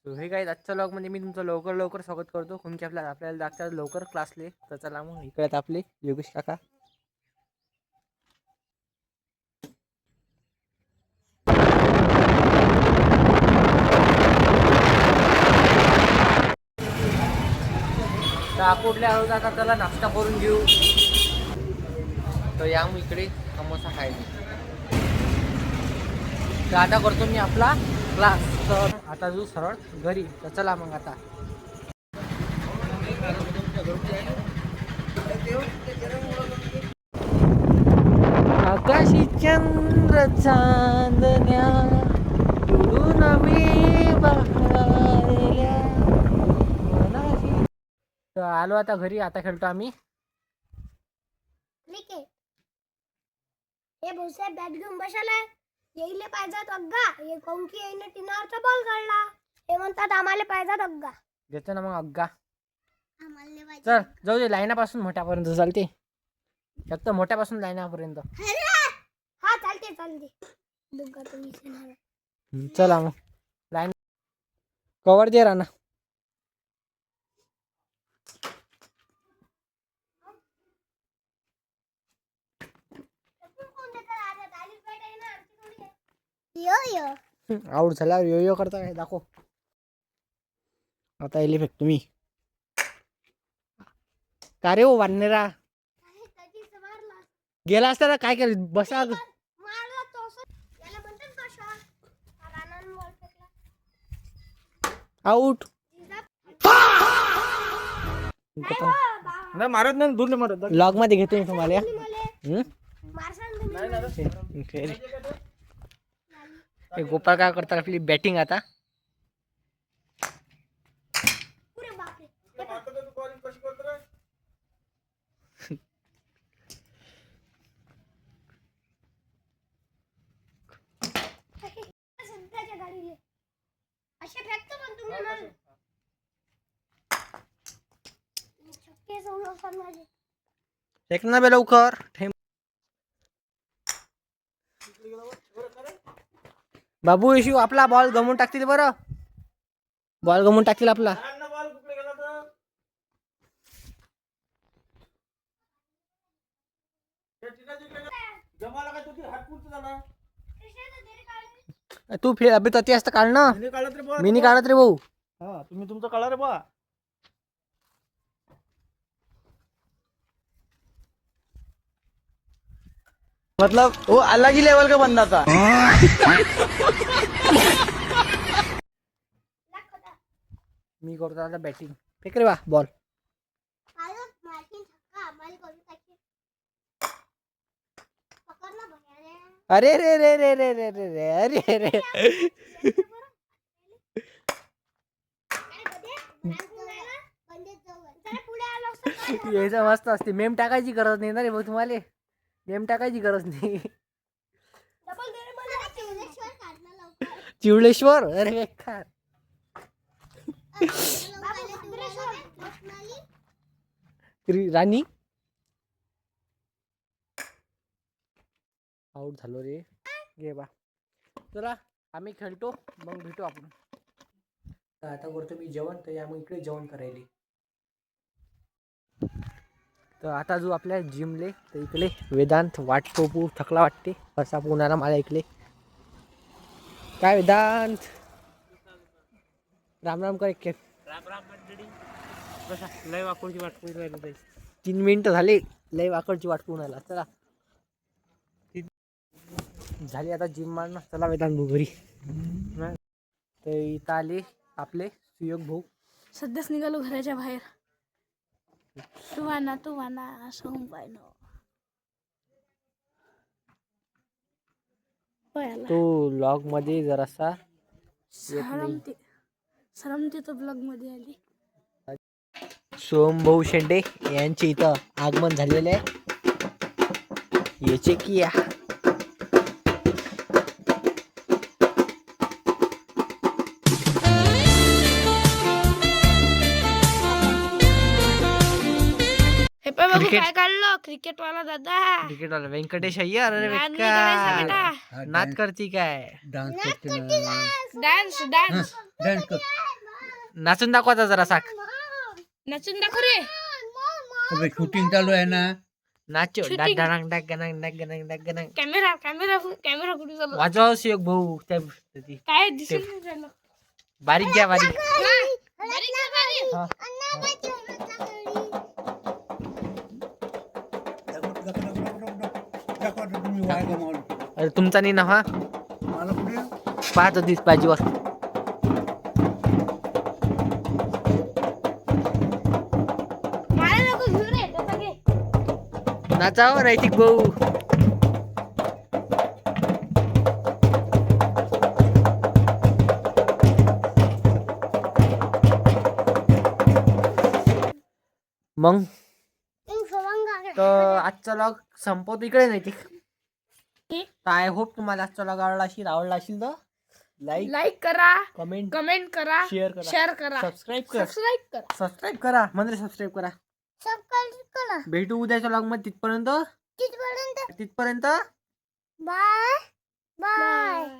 So हे काय आजच्या व्लॉग मध्ये मी तुमचं लवकर लवकर स्वागत करतो. कोणती आपल्याला जागतात लवकर क्लासले. तर चला मग इकडे आहेत आपले योगेश काका. तर अकोटले आलो आता त्याला नाश्ता करून घेऊ. तर या मग इकडे समोसा खायला. तर आता करतो मी आपला क्लास. तर आता जो सरळ घरी. तर चला मग आता. आकाशी चंद्र चांदण्या उडून मी बहरल्या मनाशी. तर आलो आता घरी. आता खेळतो आम्ही क्रिकेट. हे भोसे बॅट घेऊन बसलाय. येईले पाहिजेत अग्गा. हे कोंकी येईने टिनावरचा बॉल काढला. हे म्हणतात आम्हाला पाहिजेत अग्गा. घेतो ना मग अग्गा. आम्हाला पाहिजे. चल जाऊ दे. लाईनापासून मोठ्यापर्यंत चालते. फक्त मोठ्यापासून लाईनापर्यंत. हा चालते चालते. दुग्गा तुम्ही येणार. चला मग लाईन कवर दे राणा. यो यो आऊट झाल्यावर यो यो करता काय दाखव. आता एली फेक तुम्ही का रे हो वाननेरा. गेला असता ना काय केलं. बसा मारला तो याला म्हणतात का शॉट. रानान बॉल फेकला. आऊट. नाही मारत नाही. दूर मारत. लॉग मध्ये घेतो मी तुम्हाला. हे गोपाळ काय करतात आपली बॅटिंग आता. असे फेकतो पण तुम्ही ना. छक्के सोडून माझे. फेक ना बे लवकर. बाबू येशू आपला बॉल गमवून टाकतील. बरं बॉल गमवून टाकतील आपला. तू अभि तती असतं काढ ना. मी नाही काढत रे भाऊ. हा तुम्ही तुमचं काढा रे बा. मतलब वो अलग ही लेवल का बंदा था. मी करतो आता बॅटिंग. फेक रे बा बॉल. अरे रे रे रे रे रे रे रे अरे रे. यायचं मस्त असते. मेम टाकायची गरज नाही ना रे भाऊ तुम्हाला. मेम टाकायची गरज नाही. चिवळेश्वर अरे बेकार. राणी आऊट झालो रे. घे बा. चला आम्ही खेळतो मग भेटू आपण. तर आता करतो मी जेवण. तर या मग इकडे जेवण करायला. तर आता जो आपल्या जिमले तर इकडे वेदांत वाटतो थकला वाटते. असा पुण्याला मला इकडे काय वेदांत. राम राम कर. एक राम राम मंडळी. कसा लय वाकडची वाट पाहून राहिली. 3 मिनिटं झाले. लय वाकडची वाट पाहून राहिला. चला झाली आता जिम मारणं. चला वेदांत भाऊ घरी. तर इथं आले आपले सुयोग भाऊ. सध्याच निघालो घराच्या बाहेर. तू वाना असं पाहिलं. तो लॉग मध्ये जरासा सरमते तो ब्लॉग मध्ये आली. सोमभाऊ शेंडे यांचे इथं आगमन झालेले आहे. याचे की या काय काढलं क्रिकेट वाला दादा. क्रिकेट वाला व्यंकटेश अय्यर. अरे नाद नाही बेकार. करायचा नाद करती काय. डान्स नाचून दाखवायचा जरा साक नचून दाखव रे. शूटिंग चालू आहे ना. Nacho Shooting. Camera camera camera कुठे चालू वाजवा एक भाऊ त्या काय दिसून नाही राहिलं. बारीक घ्या बारीक बारीक आहे, बारीक. हा. तुम्ही वाय गमावलं. अरे तुमचा नाही ना हा मला कुठे पाहतो दिस बाजूवर मला नको घेऊ रे त्याचा घे. नाचाव नैतिक भाऊ मग तर आजचा लॉग संपवतो इकडे नैतिक. तर आय होप तुम्हाला आजचा लॉग आवडला असेल तर लाईक करा, कमेंट कमेंट करा, शेअर करा शेअर करा, सबस्क्राईब करा सबस्क्राईब करा. सबस्क्राईब करा म्हणजे सबस्क्राईब करा. भेटू उद्याच्या लॉग मध्ये तिथपर्यंत तिथपर्यंत तिथपर्यंत बाय बाय.